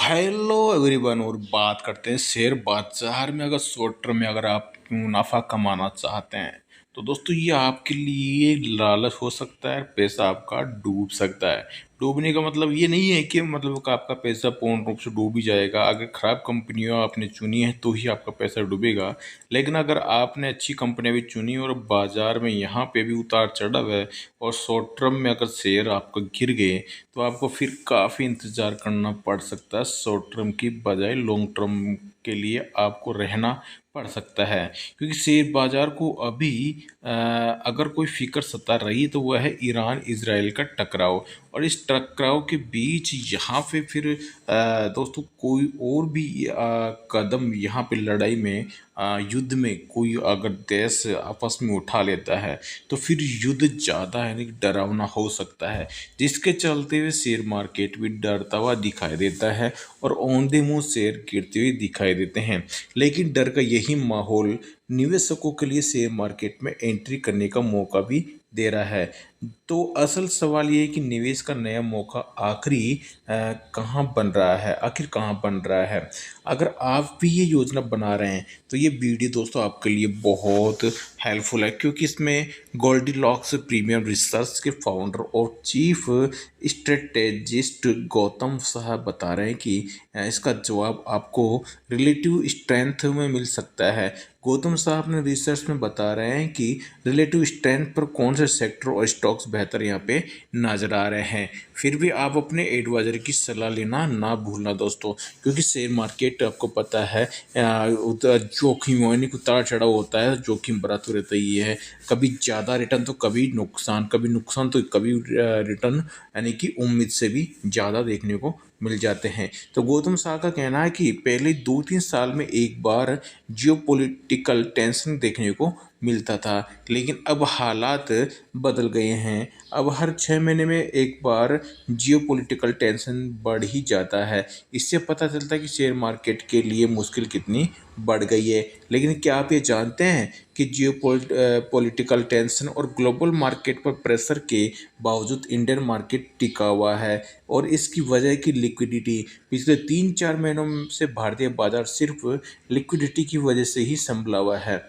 Hello everyone. और बात करते हैं शेयर बाजार में। अगर शॉर्ट टर्म में अगर आप मुनाफा कमाना चाहते हैं तो दोस्तों ये आपके लिए लालच हो सकता है। पैसा आपका डूब सकता है। डूबने का मतलब ये नहीं है कि मतलब कि आपका पैसा पूर्ण रूप से डूब ही जाएगा। अगर खराब कंपनियां आपने चुनी है तो ही आपका पैसा डूबेगा। लेकिन अगर आपने अच्छी कंपनियां भी चुनी और बाजार में यहाँ पे भी उतार चढ़ाव है और शॉर्ट टर्म में अगर शेयर आपका गिर गए तो आपको फिर काफ़ी इंतज़ार करना पड़ सकता है। शॉर्ट टर्म की बजाय लॉन्ग टर्म के लिए आपको रहना पड़ सकता है, क्योंकि शेयर बाजार को अभी अगर कोई फिक्र सता रही तो वह है ईरान इजराइल का टकराव। और इस टकराव के बीच यहाँ पे फिर दोस्तों कोई और भी कदम यहाँ पे लड़ाई में युद्ध में कोई अगर देश आपस में उठा लेता है तो फिर युद्ध ज़्यादा यानी कि डरावना हो सकता है, जिसके चलते हुए शेयर मार्केट भी डरता हुआ दिखाई देता है और औंधे मुंह शेयर गिरते हुए दिखाई देते हैं। लेकिन डर का यही माहौल निवेशकों के लिए शेयर मार्केट में एंट्री करने का मौका भी दे रहा है। तो असल सवाल ये है कि निवेश का नया मौका कहाँ बन रहा है, आखिर कहाँ बन रहा है। अगर आप भी ये योजना बना रहे हैं तो ये वीडियो दोस्तों आपके लिए बहुत हेल्पफुल है, क्योंकि इसमें गोल्डीलॉक्स प्रीमियम रिसर्च के फाउंडर और चीफ स्ट्रेटेजिस्ट गौतम साहब बता रहे हैं कि इसका जवाब आपको रिलेटिव स्ट्रेंथ में मिल सकता है। गौतम साहब ने रिसर्च में बता रहे हैं कि रिलेटिव स्ट्रेंथ पर कौन से सेक्टर और स्टॉक्स बेहतर यहाँ पे नजर आ रहे हैं। फिर भी आप अपने एडवाइजर की सलाह लेना ना भूलना दोस्तों, क्योंकि शेयर मार्केट आपको पता है जोखिम यानी उतार चढ़ाव होता है। जोखिम बड़ा तो रहता ही है, कभी ज़्यादा रिटर्न तो कभी नुकसान तो कभी रिटर्न यानी कि उम्मीद से भी ज़्यादा देखने को मिल जाते हैं। तो गौतम साह का कहना है कि पहले 2-3 साल में एक बार जियोपॉलिटिकल टेंशन देखने को मिलता था, लेकिन अब हालात बदल गए हैं। अब हर 6 महीने में एक बार जियोपॉलिटिकल टेंशन बढ़ ही जाता है। इससे पता चलता है कि शेयर मार्केट के लिए मुश्किल कितनी बढ़ गई है। लेकिन क्या आप ये जानते हैं कि पॉलिटिकल टेंशन और ग्लोबल मार्केट पर प्रेशर के बावजूद इंडियन मार्केट टिका हुआ है। और इसकी वजह की लिक्विडिटी। पिछले 3-4 महीनों से भारतीय बाजार सिर्फ लिक्विडिटी की वजह से ही संभला हुआ है।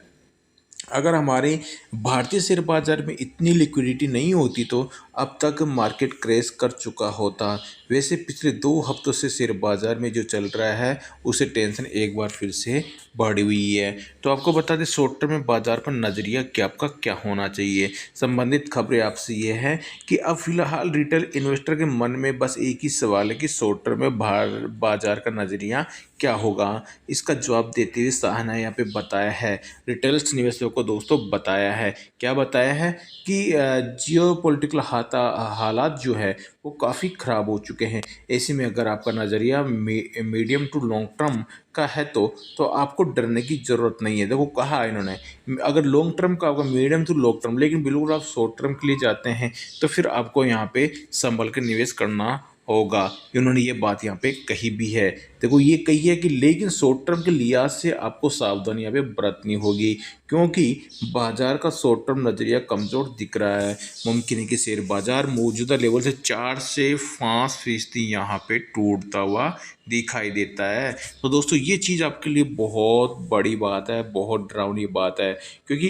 अगर हमारे भारतीय शेयर बाजार में इतनी लिक्विडिटी नहीं होती तो अब तक मार्केट क्रैश कर चुका होता। वैसे पिछले 2 हफ्तों से शेयर बाजार में जो चल रहा है उसे टेंशन एक बार फिर से बढ़ी हुई है। तो आपको बता दें शॉर्ट टर्म में बाजार पर नज़रिया क्या आपका क्या होना चाहिए। संबंधित खबरें आपसे ये है कि अब फिलहाल रिटेल इन्वेस्टर के मन में बस एक ही सवाल है कि शॉर्ट टर्म में बाजार का नज़रिया क्या होगा। इसका जवाब देते हुए शाह ने यहाँ पे बताया है, रिटेल्स निवेशकों को दोस्तों बताया है, क्या बताया है कि जियो पोलिटिकल हालात जो है वो काफ़ी ख़राब हो चुके हैं। ऐसे में अगर आपका नज़रिया मीडियम टू लॉन्ग टर्म का है तो आपको डरने की ज़रूरत नहीं है। देखो कहा इन्होंने, अगर लॉन्ग टर्म का होगा मीडियम टू लॉन्ग टर्म, लेकिन बिल्कुल आप शॉर्ट टर्म के लिए जाते हैं तो फिर आपको यहाँ पे संभल कर निवेश करना होगा। इन्होंने ये बात यहाँ पे कही भी है। देखो ये कही है कि लेकिन शॉर्ट टर्म के लिहाज से आपको सावधानी यहाँ पे बरतनी होगी, क्योंकि बाजार का शॉर्ट टर्म नज़रिया कमज़ोर दिख रहा है। मुमकिन है कि शेयर बाजार मौजूदा लेवल से 4 से 5% यहाँ पे टूटता हुआ दिखाई देता है। तो दोस्तों ये चीज़ आपके लिए बहुत बड़ी बात है, बहुत डरावनी बात है, क्योंकि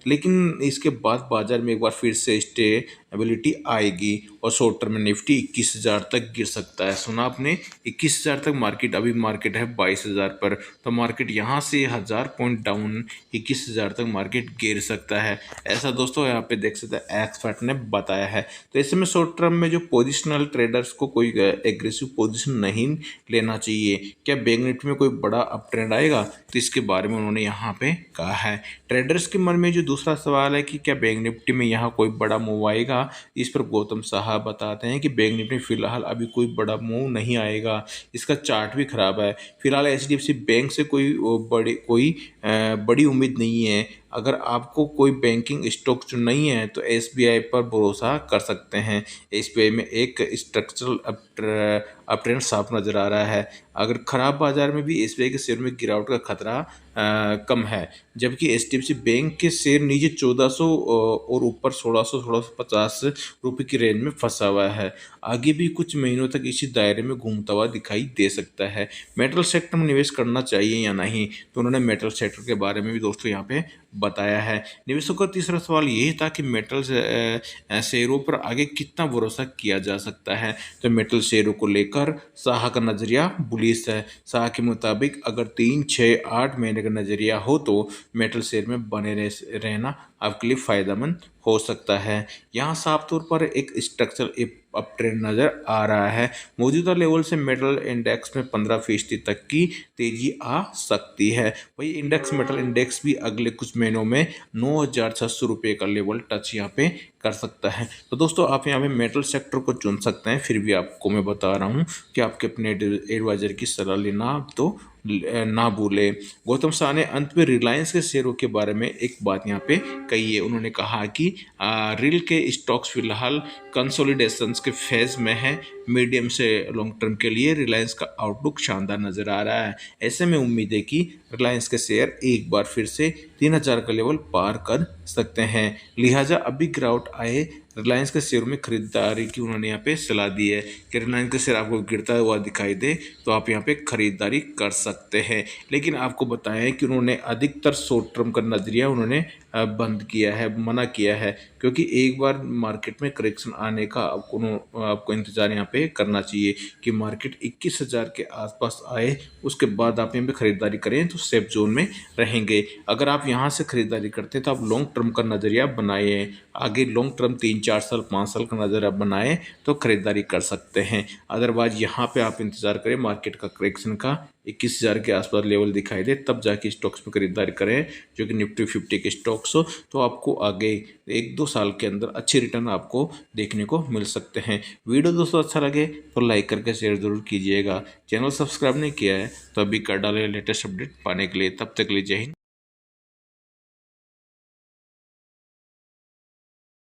लेकिन इसके बाद बाजार में एक बार फिर से स्टेबिलिटी आएगी और शॉर्ट टर्म में निफ्टी 21,000 तक गिर सकता है। सुना आपने, 21,000 तक मार्केट, अभी मार्केट है 22,000 पर, तो मार्केट यहाँ से 1000 पॉइंट डाउन 21,000 तक मार्केट गिर सकता है। ऐसा दोस्तों यहाँ पे देख सकते हैं एक्सपर्ट ने बताया है। तो ऐसे में शॉर्ट टर्म में जो पोजिशनल ट्रेडर्स को कोई एग्रेसिव पोजिशन नहीं लेना चाहिए। क्या बैंक निफ्टी में कोई बड़ा अप ट्रेंड आएगा, तो इसके बारे में उन्होंने यहाँ पे कहा है। ट्रेडर्स के मन में जो दूसरा सवाल है कि क्या बैंक निफ्टी में यहाँ कोई बड़ा मूव आएगा, इस पर गौतम साहब बताते हैं कि बैंक निफ्टी में फिलहाल अभी कोई बड़ा मूव नहीं आएगा। इसका चार्ट भी खराब है। फिलहाल एचडीएफसी बैंक से कोई बड़ी उम्मीद नहीं है। अगर आपको कोई बैंकिंग स्टॉक जो नहीं है तो एसबीआई पर भरोसा कर सकते हैं। एसबीआई में एक स्ट्रक्चरल अपट्रेंड साफ नजर आ रहा है। अगर खराब बाजार में भी एसबीआई के शेयर में गिरावट का खतरा कम है, जबकि एचडीएफसी बैंक के शेयर नीचे 1400 और ऊपर 1650 रुपए की रेंज में फंसा हुआ है। आगे भी कुछ महीनों तक इसी दायरे में घूमता हुआ दिखाई दे सकता है। मेटल सेक्टर में निवेश करना चाहिए या नहीं, तो उन्होंने मेटल सेक्टर के बारे में भी दोस्तों यहाँ पे बताया है। निवेशकों का तीसरा सवाल यही था कि मेटल शेयरों पर आगे कितना भरोसा किया जा सकता है। तो मेटल शेयरों को लेकर शाह का नजरिया बुलिश है। शाह के मुताबिक अगर 3, 6, 8 महीने का नजरिया हो तो मेटल शेयर में बने रहना आपके लिए फायदेमंद हो सकता है। यहाँ साफ तौर पर एक स्ट्रक्चरल अप ट्रेंड नजर आ रहा है। मौजूदा लेवल से मेटल इंडेक्स में 15% तक की तेजी आ सकती है। वही इंडेक्स मेटल इंडेक्स भी अगले कुछ महीनों में 9600 रुपये का लेवल टच यहाँ पे कर सकता है। तो दोस्तों आप यहाँ पे मेटल सेक्टर को चुन सकते हैं। फिर भी आपको मैं बता रहा हूँ कि आपके अपने एडवाइजर की सलाह लेना तो ना भूले। गौतम शाह ने अंत में रिलायंस के शेयरों के बारे में एक बात यहाँ पे कही है। उन्होंने कहा कि रिल के स्टॉक्स फिलहाल कंसोलिडेशन के फेज में है। मीडियम से लॉन्ग टर्म के लिए रिलायंस का आउटलुक शानदार नजर आ रहा है। ऐसे में उम्मीद है कि रिलायंस के शेयर एक बार फिर से 3000 का लेवल पार कर सकते हैं। लिहाजा अभी गिरावट आए रिलायंस के शेयर में खरीदारी की उन्होंने यहाँ पे सलाह दी है कि रिलायंस के शेयर आपको गिरता हुआ दिखाई दे तो आप यहाँ पे खरीदारी कर सकते हैं। लेकिन आपको बताया कि उन्होंने अधिकतर शॉर्ट टर्म का नजरिया उन्होंने बंद किया है, मना किया है, क्योंकि एक बार मार्केट में करेक्शन आने का आपको इंतजार यहाँ पे करना चाहिए कि मार्केट 21,000 के आसपास आए, उसके बाद आप यहाँ पे खरीदारी करें तो सेफ जोन में रहेंगे। अगर आप यहाँ से खरीदारी करते हैं तो आप लॉन्ग टर्म का नजरिया बनाए, आगे लॉन्ग टर्म 3, 4 साल 5 साल का नजरिया बनाए तो खरीदारी कर सकते हैं। अदरवाइज यहाँ पे आप इंतजार करें मार्केट का करेक्शन का 21,000 के आसपास लेवल दिखाई दे, तब जाके स्टॉक्स में खरीदारी करें जो कि निफ्टी 50 के स्टॉक्स हो, तो आपको आगे 1-2 साल के अंदर अच्छे रिटर्न आपको देखने को मिल सकते हैं। वीडियो दोस्तों अच्छा लगे तो लाइक करके शेयर जरूर कीजिएगा। चैनल सब्सक्राइब नहीं किया है तो अभी कर डालें लेटेस्ट अपडेट पाने के लिए। तब तक के लिए जय हिंद।